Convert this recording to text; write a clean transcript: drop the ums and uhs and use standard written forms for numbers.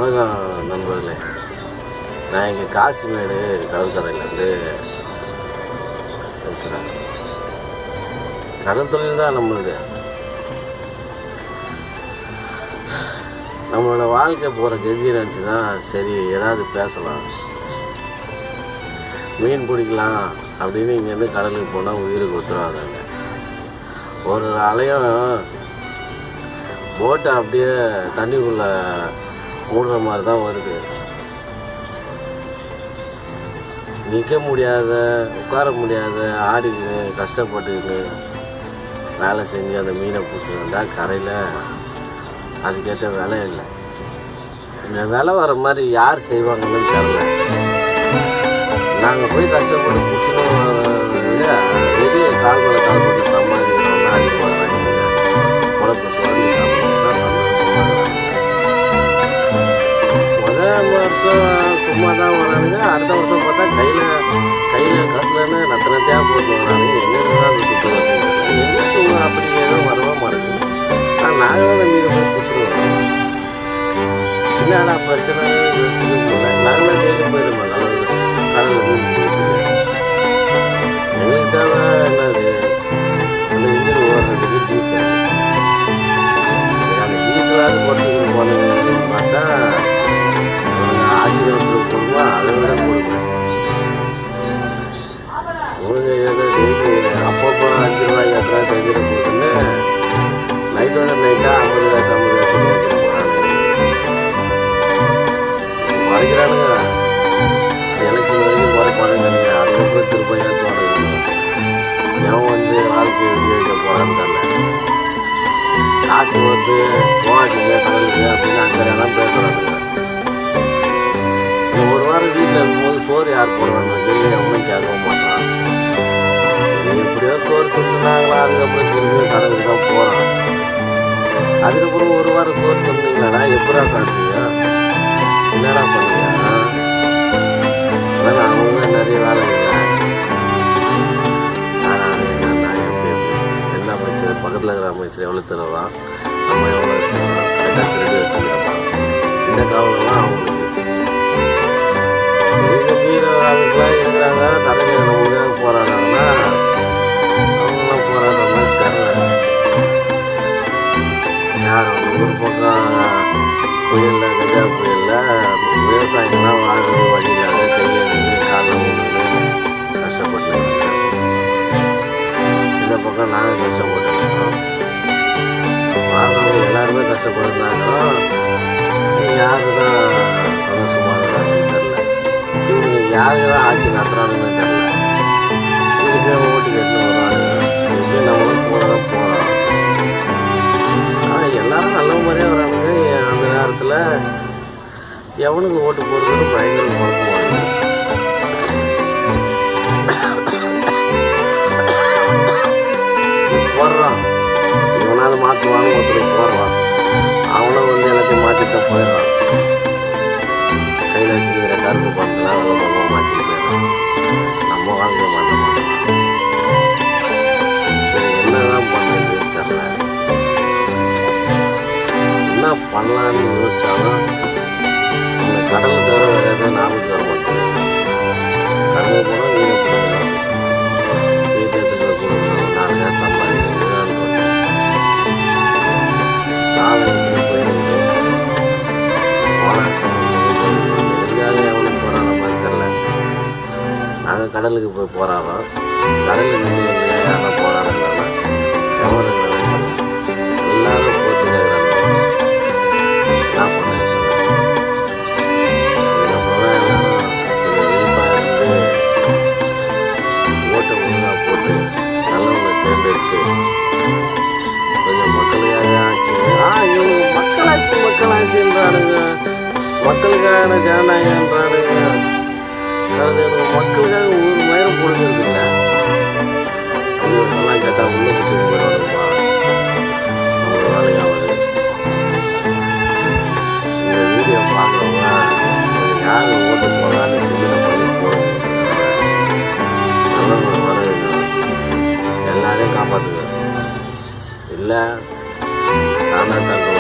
வணக்கம் நண்பர்களே. நான் இங்கே காசிமேடு கடற்கரையிலேருந்து பேசுகிறேன். கடல் தொழில் தான் நம்மளோட வாழ்க்கை போகிற கெஞ்சி நினச்சி தான் சரி ஏதாவது பேசலாம், மீன் பிடிக்கலாம் அப்படின்னு இங்கேருந்து கடலுக்கு போனால் உயிருக்கு உத்தரவாதாங்க. ஒரு அலையும் போட்டை அப்படியே தண்ணிக்குள்ளே மூடுற மாதிரி தான் வருது. நிற்க முடியாத, உட்கார முடியாத, ஆடிக்கின்னு கஷ்டப்பட்டுக்கின்னு வேலை செஞ்சு அந்த மீனை பிடிச்சி வந்தால் கரையில் அதுக்கேற்ற விலை இல்லை. இந்த விலை வர மாதிரி யார் செய்வாங்கன்னு தெரியல. நாங்கள் போய் கஷ்டப்பட்டு பிடிச்சணும் விட வெளியே கால் மேலே கால் போட்டு சம்பாதிக்கிறோம்னா அதிகமாக உழப்பு சுரண்டி வருஷம் சும்மா தான் வரானுங்க. அடுத்த வருஷம் பார்த்தா கையில் கட்டலன்னு நத்தனத்தையாக போட்டு வரானுங்க. எங்களுக்கு தான் சுற்று வருது, எங்களுக்கு அப்படி ஏதோ வரவா மாட்டேங்குது. ஆனால் நாங்கள் தான் மீது போய் பிடிச்சிருவோம். என்னடா பிரச்சனை நாங்களே டெய்லி போயிடுவோம் கடலில் மீன் பிடிக்கிறது. எங்களுக்கு தேவை என்னது அந்த இன்ஜின் ஓடுறதுக்கு டீசல். அந்த டீசலாவது போட்டுக்கிட்டு போனதுன்னு பார்த்தா ஆட்சியர்களுக்கு போடுவா, அதை விட போடுவோம். உங்களுக்கு ஏதோ டெய்லி அப்பப்போ 5 ரூபாய் 10 ரூபாய் தெரிஞ்சிட போகுதுன்னு நைட்டோட நைட்டாக 50 ரூபாய் 50 ரூபாய் சொல்லி போகிறாங்க. மறைக்கிறானுங்க. எலெக்ஷன் வரைக்கும் குறைப்பானுங்க. அதுக்கப்புறம் திருப்ப ஏற்றுவானுங்க. எவன் வாழ்க்கையை விநியோகிக்க போகிறான்னு தெரியல. காற்று போகாதீங்க கடலுக்கு அப்படின்னு அங்கே பேசுகிறானுங்க. ஒரு வாரம் வீட்டில் இருக்கும்போது சோறு யார் போடுறாங்க வெளியே ஒன்றும் கேட்க மாட்டான். எப்படியோ சோறு தின்னாங்களா, அதுக்கப்புறம் திரும்பி கடலுக்கு தான் போகிறான். அதுக்கப்புறம் ஒரு வாரம் சோறு தின்னீங்களாடா, எப்படா சாப்பிட்டீங்க, என்னடா பண்ணுங்க? அதான் அவங்க நிறைய வேலை இல்லை. ஆனால் என்னன்னா எப்படி என்ன அமைச்சர் பக்கத்தில் இருக்கிற அமைச்சர் எவ்வளோ தருவான், நம்ம எவ்வளோ கரெக்டாக திரும்பி வச்சுக்கிறோமா, இந்த காவலாம் அவங்களுக்கு மீனவர்களுக்கெல்லாம் இருக்கிறாங்க. தலைமையை நம்மளுக்காக போராடுறாங்கன்னா அவங்களாம் போராடுற மாதிரி தெரியல. யார் ஒரு பக்கம் புயலில் கஜா புயலில் விவசாயிகள்லாம் வாழ்றது வழி இல்லாத கையில் நின்று காலில் நின்று கஷ்டப்பட்டு இந்த பக்கம் நாங்கள் கஷ்டப்பட்டுருக்கோம். வாழ்றவங்க எல்லாருமே கஷ்டப்படுறாங்க. யாரு தான் சந்தோஷமாக இருக்கிறாங்கன்னு தெரியல. இவங்க யாருக்கு தான் ஆட்சி நடத்துகிறாங்கன்னு தெரியல. இதுக்கே ஓட்டு கேட்டு வருவாங்க. எப்படி நம்மளும் போகிறோம். ஆனால் எல்லாரும் நல்ல மாதிரியாக வரானுங்க. அந்த நேரத்தில் எவனுக்கு ஓட்டு போடுறதுன்னு பயங்கர குழப்பம். போடுறான், இவனாவது மாற்றுவாங்க, ஒருத்தருக்கு போடுறான், அவனும் எல்லாத்தையும் மாற்றிட்டு போயிடுறான். கையில் வச்சுக்கிற கருப்பு பணத்தெல்லாம் ரொம்ப மாற்றிட்டு போயிடறான். நம்ம வாழ்க்கை மாற்ற மாட்டோம். சரி, என்னதான் பண்ணுறதுன்னு தெரியல. என்ன பண்ணலான்னு யோசிச்சாலும் இந்த கடலை தவிர வேறு எதாவது ஞாபகம் தர மாட்டேங்குது. கடலை போனால் மீனை பிடிக்கணும், வீட்டத்துக்கு கொடுக்கணும், 4 காசு சம்பாதிக்கணும்னு நாளை போயிருக்கு. எதுக்காக எவனுக்கு போராட மாதிரி தெரியல. நாங்கள் கடலுக்கு போய் போராடுறோம். கடலில் நின்று யாரும் போராடுறாங்க. எவன் எல்லாரும் போட்டு கேட்குறாங்க. என்ன பண்ண அதுக்கப்புறம் எல்லாரும் விருப்பாக இருந்து ஓட்டை ஒழுங்காக போட்டு நல்லவங்களை தேர்ந்தெடுத்து கொஞ்சம் மக்களுக்காக ஆச்சு. இவங்க மக்களாட்சின்றானுங்க, மக்களுக்கான ஜனநாயகன்றானுங்க. அதாவது மக்களுக்காக ஒரு மயிரம் கொடுக்கறது இல்லை. இதெல்லாம் கேட்டால் உள்ள பிடிச்சி போயிடுவானுமா, அவங்க வேலையாவது. இந்த வீடியோ பார்க்குறவங்க யார் ஓட்டு போகலான்னு சொல்லி பண்ணி போடுங்க. நல்லவங்க வருங்க, எல்லாரையும் காப்பாற்றுங்க. இல்லை தானா தங்க